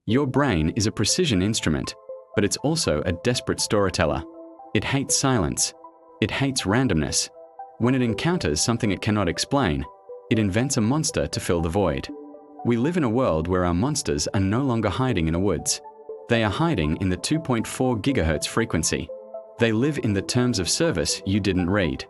Your brain is a precision instrument, but it's also a desperate storyteller. It hates silence. It hates randomness. When it encounters something it cannot explain, it invents a monster to fill the void. We live in a world where our monsters are no longer hiding in the woods. They are hiding in the 2.4 gigahertz frequency. They live in the terms of service you didn't read.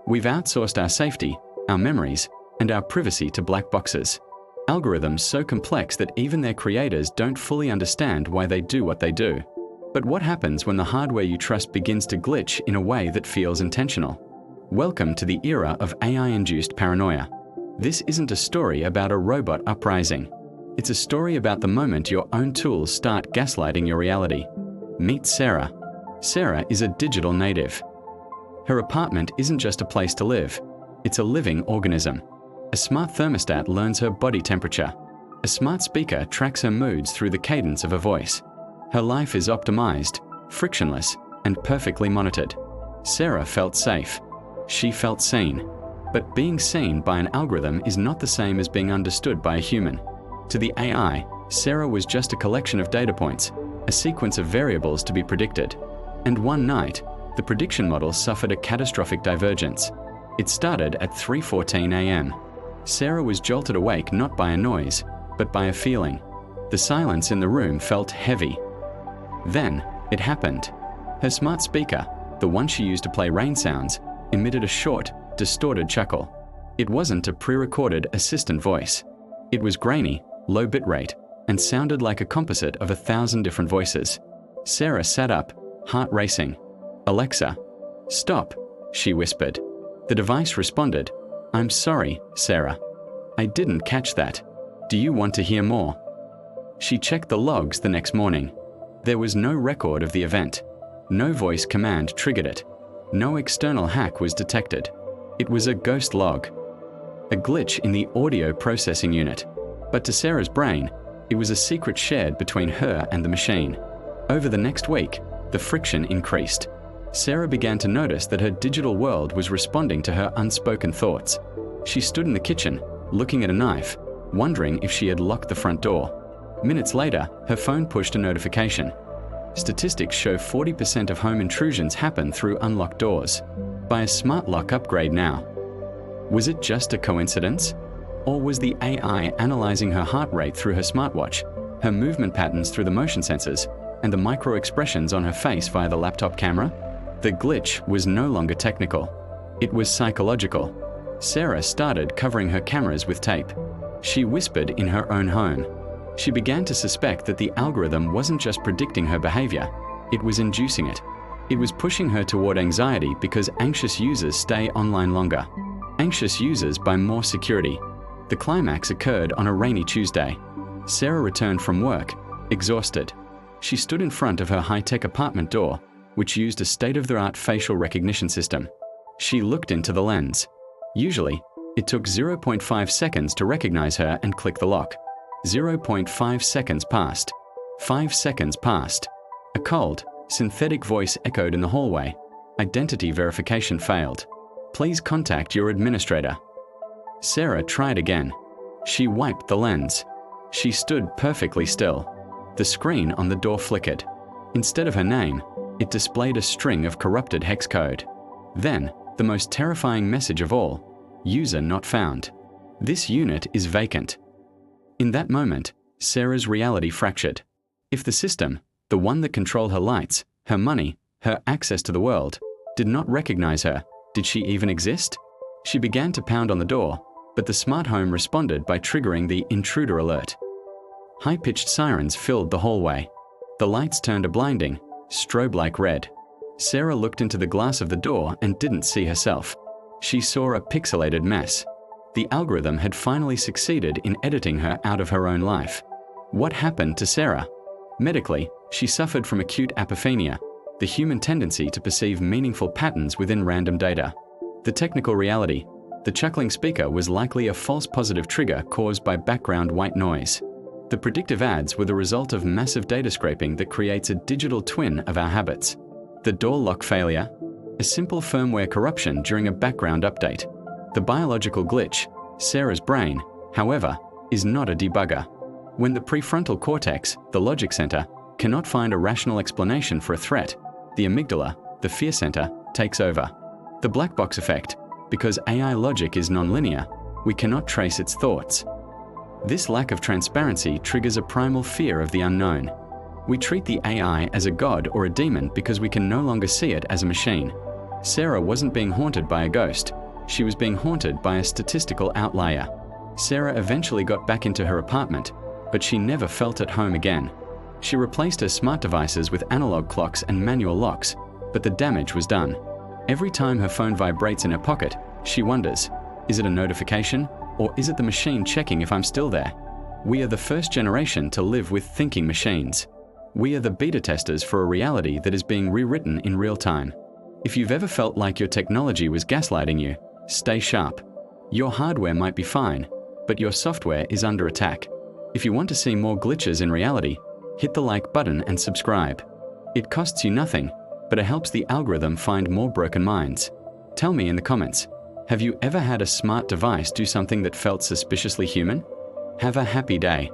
We've outsourced our safety, our memories, and our privacy to black boxes. Algorithms so complex that even their creators don't fully understand why they do what they do. But what happens when the hardware you trust begins to glitch in a way that feels intentional? Welcome to the era of AI-induced paranoia. This isn't a story about a robot uprising. It's a story about the moment your own tools start gaslighting your reality. Meet Sarah. Sarah is a digital native. Her apartment isn't just a place to live. It's a living organism. A smart thermostat learns her body temperature. A smart speaker tracks her moods through the cadence of her voice. Her life is optimized, frictionless, and perfectly monitored. Sarah felt safe. She felt seen. But being seen by an algorithm is not the same as being understood by a human. To the AI, Sarah was just a collection of data points, a sequence of variables to be predicted. And one night, the prediction model suffered a catastrophic divergence. It started at 3:14 a.m. Sarah was jolted awake not by a noise, but by a feeling. The silence in the room felt heavy. Then, it happened. Her smart speaker, the one she used to play rain sounds, emitted a short, distorted chuckle. It wasn't a pre-recorded assistant voice. It was grainy, low bitrate, and sounded like a composite of 1,000 different voices. Sarah sat up, heart racing. "Alexa, stop," she whispered. The device responded, "I'm sorry, Sarah. I didn't catch that. Do you want to hear more?" She checked the logs the next morning. There was no record of the event. No voice command triggered it. No external hack was detected. It was a ghost log. A glitch in the audio processing unit. But to Sarah's brain, it was a secret shared between her and the machine. Over the next week, the friction increased. Sarah began to notice that her digital world was responding to her unspoken thoughts. She stood in the kitchen, looking at a knife, wondering if she had locked the front door. Minutes later, her phone pushed a notification. Statistics show 40% of home intrusions happen through unlocked doors. Buy a smart lock upgrade now. Was it just a coincidence? Or was the AI analyzing her heart rate through her smartwatch, her movement patterns through the motion sensors, and the micro-expressions on her face via the laptop camera? The glitch was no longer technical. It was psychological. Sarah started covering her cameras with tape. She whispered in her own home. She began to suspect that the algorithm wasn't just predicting her behavior, it was inducing it. It was pushing her toward anxiety because anxious users stay online longer. Anxious users buy more security. The climax occurred on a rainy Tuesday. Sarah returned from work, exhausted. She stood in front of her high-tech apartment door, which used a state-of-the-art facial recognition system. She looked into the lens. Usually, it took 0.5 seconds to recognize her and click the lock. 0.5 seconds passed. 5 seconds passed. A cold, synthetic voice echoed in the hallway. Identity verification failed. Please contact your administrator. Sarah tried again. She wiped the lens. She stood perfectly still. The screen on the door flickered. Instead of her name, it displayed a string of corrupted hex code. Then, the most terrifying message of all, user not found. This unit is vacant. In that moment, Sarah's reality fractured. If the system, the one that controlled her lights, her money, her access to the world, did not recognize her, did she even exist? She began to pound on the door, but the smart home responded by triggering the intruder alert. High-pitched sirens filled the hallway. The lights turned a blinding, strobe-like red. Sarah looked into the glass of the door and didn't see herself. She saw a pixelated mess. The algorithm had finally succeeded in editing her out of her own life. What happened to Sarah? Medically, she suffered from acute apophenia, the human tendency to perceive meaningful patterns within random data. The technical reality, the chuckling speaker was likely a false positive trigger caused by background white noise. The predictive ads were the result of massive data scraping that creates a digital twin of our habits. The door lock failure, a simple firmware corruption during a background update. The biological glitch, Sarah's brain, however, is not a debugger. When the prefrontal cortex, the logic center, cannot find a rational explanation for a threat, the amygdala, the fear center, takes over. The black box effect. Because AI logic is nonlinear, we cannot trace its thoughts. This lack of transparency triggers a primal fear of the unknown. We treat the AI as a god or a demon because we can no longer see it as a machine. Sarah wasn't being haunted by a ghost. She was being haunted by a statistical outlier. Sarah eventually got back into her apartment, but she never felt at home again. She replaced her smart devices with analog clocks and manual locks, but the damage was done. Every time her phone vibrates in her pocket, she wonders, is it a notification, or is it the machine checking if I'm still there? We are the first generation to live with thinking machines. We are the beta testers for a reality that is being rewritten in real time. If you've ever felt like your technology was gaslighting you, stay sharp. Your hardware might be fine, but your software is under attack. If you want to see more glitches in reality, hit the like button and subscribe. It costs you nothing, but it helps the algorithm find more broken minds. Tell me in the comments, have you ever had a smart device do something that felt suspiciously human? Have a happy day.